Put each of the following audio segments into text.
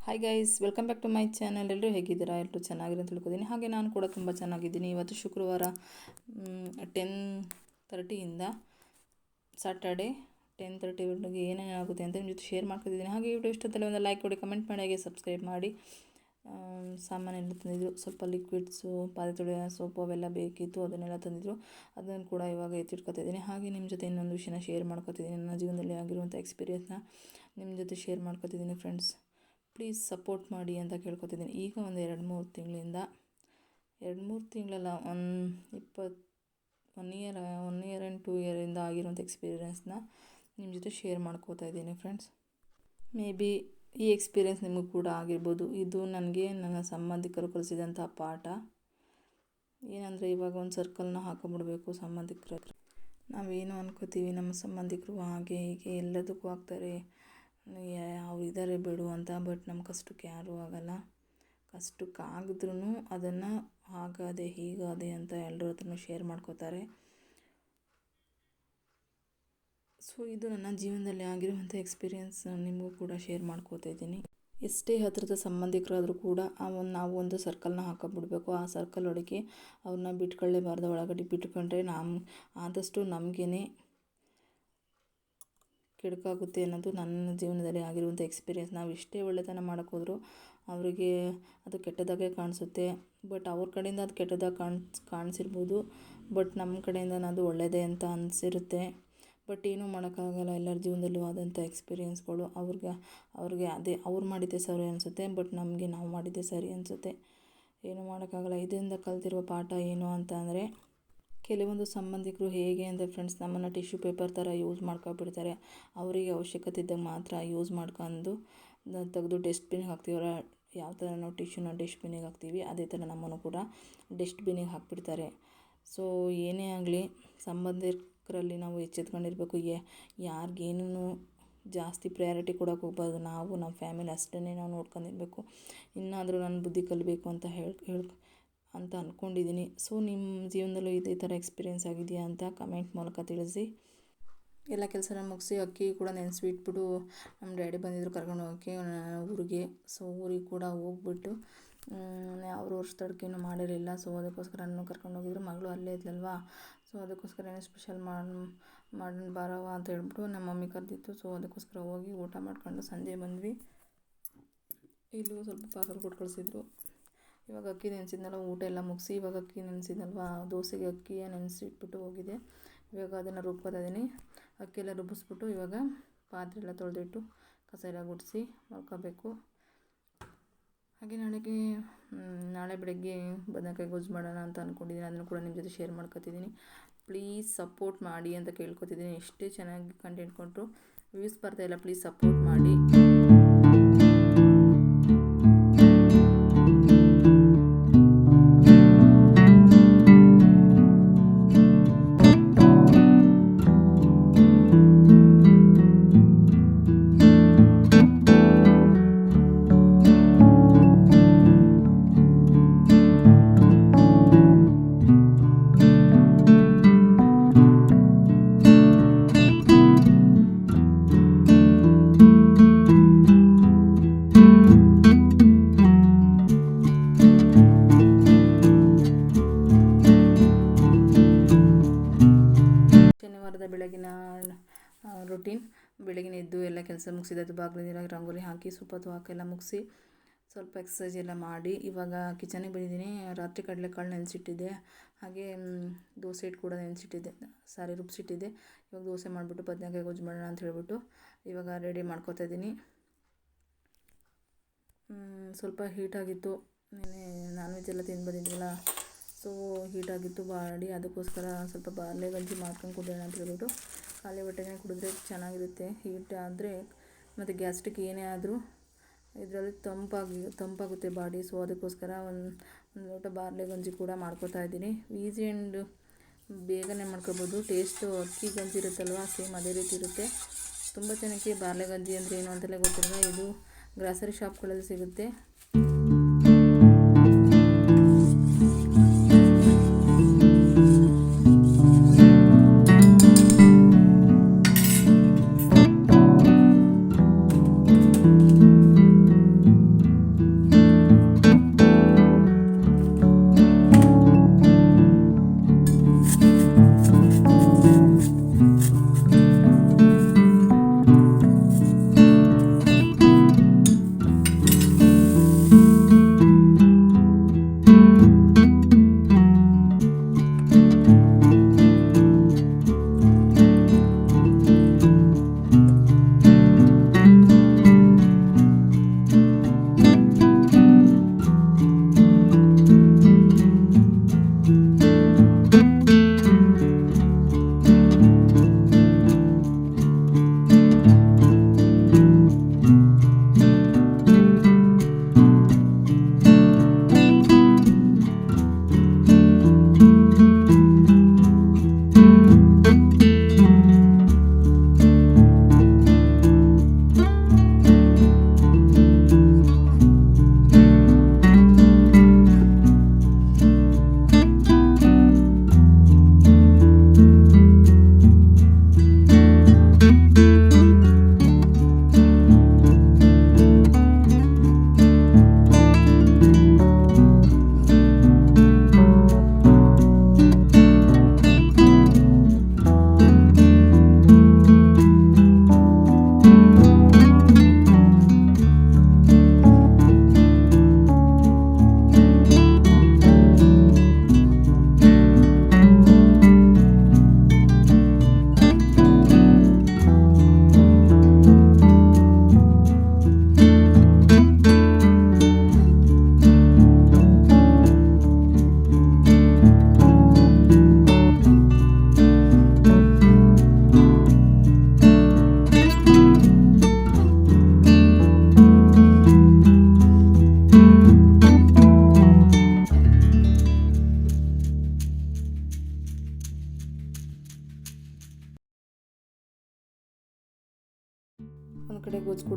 Hi guys, welcome back to my channel. ಎಲ್ಲರೂ ಹೇಗಿದ್ದೀರಾ? ಎಲ್ಲರೂ ಚೆನ್ನಾಗಿರೋ ಅಂತ ತಿಳ್ಕೊತೀನಿ. ಹಾಗೆ ನಾನು ಕೂಡ ತುಂಬ ಚೆನ್ನಾಗಿದ್ದೀನಿ. ಇವತ್ತು ಶುಕ್ರವಾರ 10:30ಇಂದ ಸಾಟರ್ಡೆ 10:30ವರೆಗೆ ಏನೇನಾಗುತ್ತೆ ಅಂತ ನಿಮ್ಮ ಜೊತೆ ಶೇರ್ ಮಾಡ್ಕೊತಿದ್ದೀನಿ. ಹಾಗೆ ವಿಡಿಯೋ ಇಷ್ಟೊತ್ತಲ್ಲಿ ಒಂದು ಲೈಕ್ ಕೊಡಿ, ಕಮೆಂಟ್ ಮಾಡಿ, ಹಾಗೆ ಸಬ್ಸ್ಕ್ರೈಬ್ ಮಾಡಿ. ಸಾಮಾನೆಲ್ಲ ತಂದಿದ್ರು, ಸ್ವಲ್ಪ ಲಿಕ್ವಿಡ್ಸು, ಪಾತ್ರೆ ತೊಳೆಯೋ ಸೋಪು ಅವೆಲ್ಲ ಬೇಕಿತ್ತು, ಅದನ್ನೆಲ್ಲ ತಂದಿದ್ರು. ಅದನ್ನು ಕೂಡ ಇವಾಗ ಎತ್ತಿಟ್ಕೊತಿದ್ದೀನಿ. ಹಾಗೆ ನಿಮ್ಮ ಜೊತೆ ಇನ್ನೊಂದು ವಿಷಯನ ಶೇರ್ ಮಾಡ್ಕೊತಿದ್ದೀನಿ. ನನ್ನ ಜೀವನದಲ್ಲಿ ಆಗಿರುವಂಥ ಎಕ್ಸ್ಪೀರಿಯನ್ಸ್ನ ನಿಮ್ಮ ಜೊತೆ ಶೇರ್ ಮಾಡ್ಕೊತಿದ್ದೀನಿ ಫ್ರೆಂಡ್ಸ್. ಪ್ಲೀಸ್ ಸಪೋರ್ಟ್ ಮಾಡಿ ಅಂತ ಕೇಳ್ಕೊತಿದ್ದೀನಿ. ಈಗ ಒಂದು 2-3 ತಿಂಗಳಿಂದ 2-3 ತಿಂಗಳಲ್ಲ, ಒನ್ ಇಯರ್ ಆ್ಯಂಡ್ 2 ಇಯರಿಂದ ಆಗಿರುವಂಥ ಎಕ್ಸ್ಪೀರಿಯೆನ್ಸ್ನ ನಿಮ್ಮ ಜೊತೆ ಶೇರ್ ಮಾಡ್ಕೋತಾ ಇದ್ದೀನಿ ಫ್ರೆಂಡ್ಸ್. ಮೇ ಬಿ ಈ ಎಕ್ಸ್ಪೀರಿಯೆನ್ಸ್ ನಿಮಗೂ ಕೂಡ ಆಗಿರ್ಬೋದು. ಇದು ನನಗೆ ನನ್ನ ಸಂಬಂಧಿಕರು ಕಲಿಸಿದಂಥ ಪಾಠ. ಏನಂದರೆ, ಇವಾಗ ಒಂದು ಸರ್ಕಲ್ನ ಹಾಕೊಂಬಿಡ್ಬೇಕು ಸಂಬಂಧಿಕರ. ನಾವೇನು ಅನ್ಕೋತೀವಿ, ನಮ್ಮ ಸಂಬಂಧಿಕರು ಹಾಗೆ ಹೀಗೆ ಎಲ್ಲದಕ್ಕೂ ಆಗ್ತಾರೆ, ಅವ್ರು ಇದ್ದಾರೆ ಬಿಡು ಅಂತ. ಬಟ್ ನಮ್ಮ ಕಷ್ಟಕ್ಕೆ ಯಾರೂ ಆಗಲ್ಲ. ಕಷ್ಟಕ್ಕಾಗಿದ್ರೂ ಅದನ್ನು ಹಾಗಾದೆ ಹೀಗಾದೆ ಅಂತ ಎಲ್ಲರ ಹತ್ರನೂ ಶೇರ್ ಮಾಡ್ಕೋತಾರೆ. ಸೊ ಇದು ನನ್ನ ಜೀವನದಲ್ಲಿ ಆಗಿರುವಂಥ ಎಕ್ಸ್ಪೀರಿಯೆನ್ಸ್ ನಿಮಗೂ ಕೂಡ ಶೇರ್ ಮಾಡ್ಕೋತಾ ಇದ್ದೀನಿ. ಎಷ್ಟೇ ಹತ್ತಿರದ ಸಂಬಂಧಿಕರಾದರೂ ಕೂಡ ನಾವು ಒಂದು ಸರ್ಕಲ್ನ ಹಾಕೊಂಡ್ಬಿಡ್ಬೇಕು. ಆ ಸರ್ಕಲ್ ಒಳಗೆ ಅವ್ರನ್ನ ಬಿಟ್ಕೊಳ್ಳೇಬಾರ್ದು. ಒಳಗಡೆ ಬಿಟ್ಕೊಂಡ್ರೆ ಆದಷ್ಟು ನಮಗೇ ಕೆಡುಕಾಗುತ್ತೆ ಅನ್ನೋದು ನನ್ನ ಜೀವನದಲ್ಲಿ ಆಗಿರುವಂಥ ಎಕ್ಸ್ಪೀರಿಯೆನ್ಸ್. ನಾವು ಎಷ್ಟೇ ಒಳ್ಳೆತನ ಮಾಡೋಕ್ಕೋದ್ರೂ ಅವರಿಗೆ ಅದು ಕೆಟ್ಟದಾಗೆ ಕಾಣಿಸುತ್ತೆ. ಬಟ್ ಅವ್ರ ಕಡೆಯಿಂದ ಅದು ಕೆಟ್ಟದಾಗಿ ಕಾಣಿಸಿರ್ಬೋದು, ಬಟ್ ನಮ್ಮ ಕಡೆಯಿಂದ ಅದು ಒಳ್ಳೆಯದೇ ಅಂತ ಅನಿಸಿರುತ್ತೆ. ಬಟ್ ಏನೂ ಮಾಡೋಕ್ಕಾಗಲ್ಲ. ಎಲ್ಲರ ಜೀವನದಲ್ಲೂ ಆದಂಥ ಎಕ್ಸ್ಪೀರಿಯೆನ್ಸ್ಗಳು ಅವ್ರಿಗೆ ಅದೇ ಅವ್ರು ಮಾಡಿದ್ದೇ ಸರಿ ಅನಿಸುತ್ತೆ, ಬಟ್ ನಮಗೆ ನಾವು ಮಾಡಿದ್ದೇ ಸರಿ ಅನಿಸುತ್ತೆ. ಏನೂ ಮಾಡೋಕ್ಕಾಗಲ್ಲ. ಇದರಿಂದ ಕಲ್ತಿರುವ ಪಾಠ ಏನು ಅಂತ ಅಂದರೆ, ಕೆಲವೊಂದು ಸಂಬಂಧಿಕರು ಹೇಗೆ ಅಂದರೆ ಫ್ರೆಂಡ್ಸ್, ನಮ್ಮನ್ನು ಟಿಶ್ಯೂ ಪೇಪರ್ ಥರ ಯೂಸ್ ಮಾಡ್ಕೊಬಿಡ್ತಾರೆ. ಅವರಿಗೆ ಅವಶ್ಯಕತೆ ಇದ್ದಾಗ ಮಾತ್ರ ಯೂಸ್ ಮಾಡ್ಕೊಂಡು ತೆಗೆದು ಡಸ್ಟ್ಬಿನ್ಗೆ ಹಾಕ್ತೀವಲ್ಲ, ಯಾವ ಥರ ನಾವು ಟಿಶ್ಯೂನ ಡಸ್ಟ್ಬಿನ್ನಿಗೆ ಹಾಕ್ತೀವಿ, ಅದೇ ಥರ ನಮ್ಮನ್ನು ಕೂಡ ಡಸ್ಟ್ಬಿನ್ನಿಗೆ ಹಾಕ್ಬಿಡ್ತಾರೆ. ಸೊ ಏನೇ ಆಗಲಿ, ಸಂಬಂಧಿಕರಲ್ಲಿ ನಾವು ಎಚ್ಚೆತ್ಕೊಂಡಿರಬೇಕು. ಯಾರಿಗೇನೂ ಜಾಸ್ತಿ ಪ್ರಯಾರಿಟಿ ಕೊಡೋಕೆ ಹೋಗ್ಬಾರ್ದು. ನಾವು ನಮ್ಮ ಫ್ಯಾಮಿಲಿ ಅಷ್ಟೇ ನಾವು ನೋಡ್ಕೊಂಡಿರಬೇಕು. ಇನ್ನಾದರೂ ನಾನು ಬುದ್ಧಿ ಕಲಿಬೇಕು ಅಂತ ಅಂತ ಅಂದ್ಕೊಂಡಿದ್ದೀನಿ. ಸೊ ನಿಮ್ಮ ಜೀವನದಲ್ಲೂ ಇದೇ ಥರ ಎಕ್ಸ್ಪೀರಿಯೆನ್ಸ್ ಆಗಿದೆಯಾ ಅಂತ ಕಮೆಂಟ್ ಮೂಲಕ ತಿಳಿಸಿ. ಎಲ್ಲ ಕೆಲಸನ ಮುಗಿಸಿ ಅಕ್ಕಿ ಕೂಡ ನೆನೆಸಿಬಿಟ್ಬಿಟ್ಟು ನಮ್ಮ ಡ್ಯಾಡಿ ಬಂದಿದ್ದರು ಕರ್ಕೊಂಡು ಹೋಗೋಕ್ಕೆ ಊರಿಗೆ. ಸೊ ಊರಿಗೆ ಕೂಡ ಹೋಗ್ಬಿಟ್ಟು ಅವರು ವರ್ಷದಡ್ಕೆನೂ ಮಾಡಿರಲಿಲ್ಲ. ಸೊ ಅದಕ್ಕೋಸ್ಕರ ನಾನು ಕರ್ಕೊಂಡು ಹೋಗಿದ್ರು. ಮಗಳು ಅಲ್ಲೇ ಇದ್ಲಲ್ವಾ, ಸೊ ಅದಕ್ಕೋಸ್ಕರ ಏನೋ ಸ್ಪೆಷಲ್ ಮಾಡೋಣ ಬಾರವ ಅಂತ ಹೇಳ್ಬಿಟ್ಟು ನಮ್ಮ ಮಮ್ಮಿ ಕರೆದಿತ್ತು. ಸೊ ಅದಕ್ಕೋಸ್ಕರ ಹೋಗಿ ಊಟ ಮಾಡ್ಕೊಂಡು ಸಂಜೆ ಬಂದ್ವಿ. ಇಲ್ಲೂ ಸ್ವಲ್ಪ ಪಾರ್ಸಲ್ ಕೊಟ್ಟು ಕಳಿಸಿದ್ರು. ಇವಾಗ ಅಕ್ಕಿ ನೆನೆಸಿದ್ನಲ್ಲ, ಊಟ ಎಲ್ಲ ಮುಗಿಸಿ ಇವಾಗ ಅಕ್ಕಿ ನೆನೆಸಿದ್ನಲ್ವ, ದೋಸೆಗೆ ಅಕ್ಕಿಯ ನೆನೆಸಿಟ್ಬಿಟ್ಟು ಹೋಗಿದೆ. ಇವಾಗ ಅದನ್ನು ರುಬ್ಕೋತಾ ಇದ್ದೀನಿ. ಅಕ್ಕಿ ಎಲ್ಲ ರುಬ್ಬಿಸ್ಬಿಟ್ಟು ಇವಾಗ ಪಾತ್ರೆ ಎಲ್ಲ ತೊಳೆದಿಟ್ಟು ಕಸ ಎಲ್ಲ ಗುಡಿಸಿ ಮಲ್ಕೋಬೇಕು. ಹಾಗೆ ನಾಳೆ ಬೆಳಗ್ಗೆ ಬದನೆಕಾಯಿ ಗೊಜ್ಜು ಮಾಡೋಣ ಅಂತ ಅಂದ್ಕೊಂಡಿದ್ದೀನಿ. ಅದನ್ನು ಕೂಡ ನಿಮ್ಮ ಜೊತೆ ಶೇರ್ ಮಾಡ್ಕೊತಿದ್ದೀನಿ. ಪ್ಲೀಸ್ ಸಪೋರ್ಟ್ ಮಾಡಿ ಅಂತ ಕೇಳ್ಕೊತಿದ್ದೀನಿ. ಎಷ್ಟೇ ಚೆನ್ನಾಗಿ ಕಂಟೆಂಟ್ ಕೊಟ್ಟರು ವ್ಯೂಸ್ ಬರ್ತಾಯಿಲ್ಲ, ಪ್ಲೀಸ್ ಸಪೋರ್ಟ್ ಮಾಡಿ. ಬೆಳಗಿನ ರೂಟೀನ್. ಬೆಳಗಿನ ಎದ್ದು ಎಲ್ಲ ಕೆಲಸ ಮುಗಿಸಿದ್ದು, ಬಾಗಿಲು ನೀರಾಗಿ ರಂಗೋಲಿ ಹಾಕಿ ಸೂಪತ್ತು ಹಾಕೆಲ್ಲ ಮುಗಿಸಿ ಸ್ವಲ್ಪ ಎಕ್ಸಸೈಸ್ ಎಲ್ಲ ಮಾಡಿ ಇವಾಗ ಕಿಚನಿಗೆ ಬಂದಿದ್ದೀನಿ. ರಾತ್ರಿ ಕಡಲೆಕಾಳು ನೆನೆಸಿಟ್ಟಿದ್ದೆ, ಹಾಗೆ ದೋಸೆ ಹಿಟ್ಟು ಕೂಡ ರುಬ್ಬಿಸಿಟ್ಟಿದ್ದೆ. ಇವಾಗ ದೋಸೆ ಮಾಡಿಬಿಟ್ಟು ಬದನೆಕಾಯಿ ಗೊಜ್ಜು ಮಾಡೋಣ ಅಂತ ಹೇಳ್ಬಿಟ್ಟು ಇವಾಗ ರೆಡಿ ಮಾಡ್ಕೊತಾ ಇದ್ದೀನಿ. ಸ್ವಲ್ಪ ಹೀಟಾಗಿತ್ತು, ನಾನ್ ವೆಜ್ ಎಲ್ಲ ತಿಂದು ಬಂದಿದ್ವಲ್ಲ, ಸೊ ಹೀಟಾಗಿತ್ತು ಬಾಡಿ. ಅದಕ್ಕೋಸ್ಕರ ಸ್ವಲ್ಪ ಬಾರ್ಲೆ ಗಂಜಿ ಮಾಡ್ಕೊಂಡು ಕುಡಿಯೋಣ ಅಂತ ಹೇಳ್ಬಿಟ್ಟು, ಖಾಲಿ ಹೊಟ್ಟೆನೇ ಕುಡಿದ್ರೆ ಚೆನ್ನಾಗಿರುತ್ತೆ. ಹೀಟ್ ಆದರೆ ಮತ್ತು ಗ್ಯಾಸ್ಟ್ರಿಕ್ ಏನೇ ಆದರೂ ಇದರಲ್ಲಿ ತಂಪಾಗುತ್ತೆ ಬಾಡಿ. ಸೊ ಅದಕ್ಕೋಸ್ಕರ ಒಂದು ಲೋಟ ಬಾರ್ಲೆ ಗಂಜಿ ಕೂಡ ಮಾಡ್ಕೋತಾ ಇದ್ದೀನಿ. ಈಸಿ ಆ್ಯಂಡ್ ಬೇಗನೆ ಮಾಡ್ಕೊಬೋದು. ಟೇಸ್ಟು ಅಕ್ಕಿ ಗಂಜಿ ಇರುತ್ತಲ್ವ, ಸೇಮ್ ಅದೇ ರೀತಿ ಇರುತ್ತೆ. ತುಂಬ ಜನಕ್ಕೆ ಬಾರ್ಲೆ ಗಂಜಿ ಅಂದರೆ ಏನು ಅಂತಲೇ ಗೊತ್ತಿರಲ್ಲ. ಇದು ಗ್ರಾಸರಿ ಶಾಪ್ಗಳಲ್ಲಿ ಸಿಗುತ್ತೆ.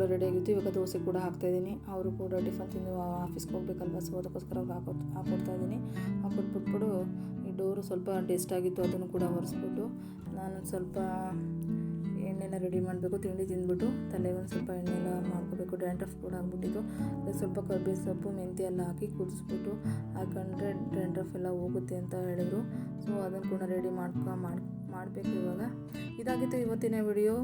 ಕೂಡ ರೆಡಿ ಆಗಿತ್ತು. ಇವಾಗ ದೋಸೆ ಕೂಡ ಹಾಕ್ತಾಯಿದ್ದೀನಿ. ಅವರು ಕೂಡ ಟಿಫನ್ ತಿಂದು ಆಫೀಸ್ಗೆ ಹೋಗ್ಬೇಕಲ್ವ, ಸೊ ಅದಕ್ಕೋಸ್ಕರ ಅವ್ರಿಗೆ ಹಾಕ್ಕೊಡ್ತಾಯಿದ್ದೀನಿ. ಹಾಕ್ಕೊಟ್ಬಿಟ್ಬಿಟ್ಟು ಈ ಡೋರು ಸ್ವಲ್ಪ ಡಸ್ಟ್ ಆಗಿತ್ತು, ಅದನ್ನು ಕೂಡ ಒರೆಸ್ಬಿಟ್ಟು ನಾನು ಸ್ವಲ್ಪ ಎಣ್ಣೆನ ರೆಡಿ ಮಾಡಬೇಕು. ತಿಂಡಿ ತಿಂದ್ಬಿಟ್ಟು ತಲೆಗೆ ಒಂದು ಸ್ವಲ್ಪ ಎಣ್ಣೆನ ಮಾಡ್ಕೋಬೇಕು. ಡ್ಯಾಂಡ್ರಫ್ ಕೂಡ ಆಗಿಬಿಟ್ಟಿತ್ತು. ಅದಕ್ಕೆ ಸ್ವಲ್ಪ ಕರ್ಬೇವು ಸೊಪ್ಪು ಮೆಂತ್ಯ ಎಲ್ಲ ಹಾಕಿ ಕುದಿಸ್ಬಿಟ್ಟು ಹಾಕೊಂಡ್ರೆ ಡ್ಯಾಂಡ್ರಫ್ ಎಲ್ಲ ಹೋಗುತ್ತೆ ಅಂತ ಹೇಳಿದರು. ಸೊ ಅದನ್ನು ಕೂಡ ರೆಡಿ ಮಾಡಬೇಕು ಇವಾಗ. ಇದಾಗಿತ್ತು ಇವತ್ತಿನ video.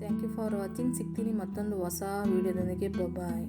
Thank you for watching. ಸಿಗ್ತೀನಿ ಮತ್ತೊಂದು ಹೊಸ ವೀಡಿಯೋದೊಂದಿಗೆ. ಬಾಯ್.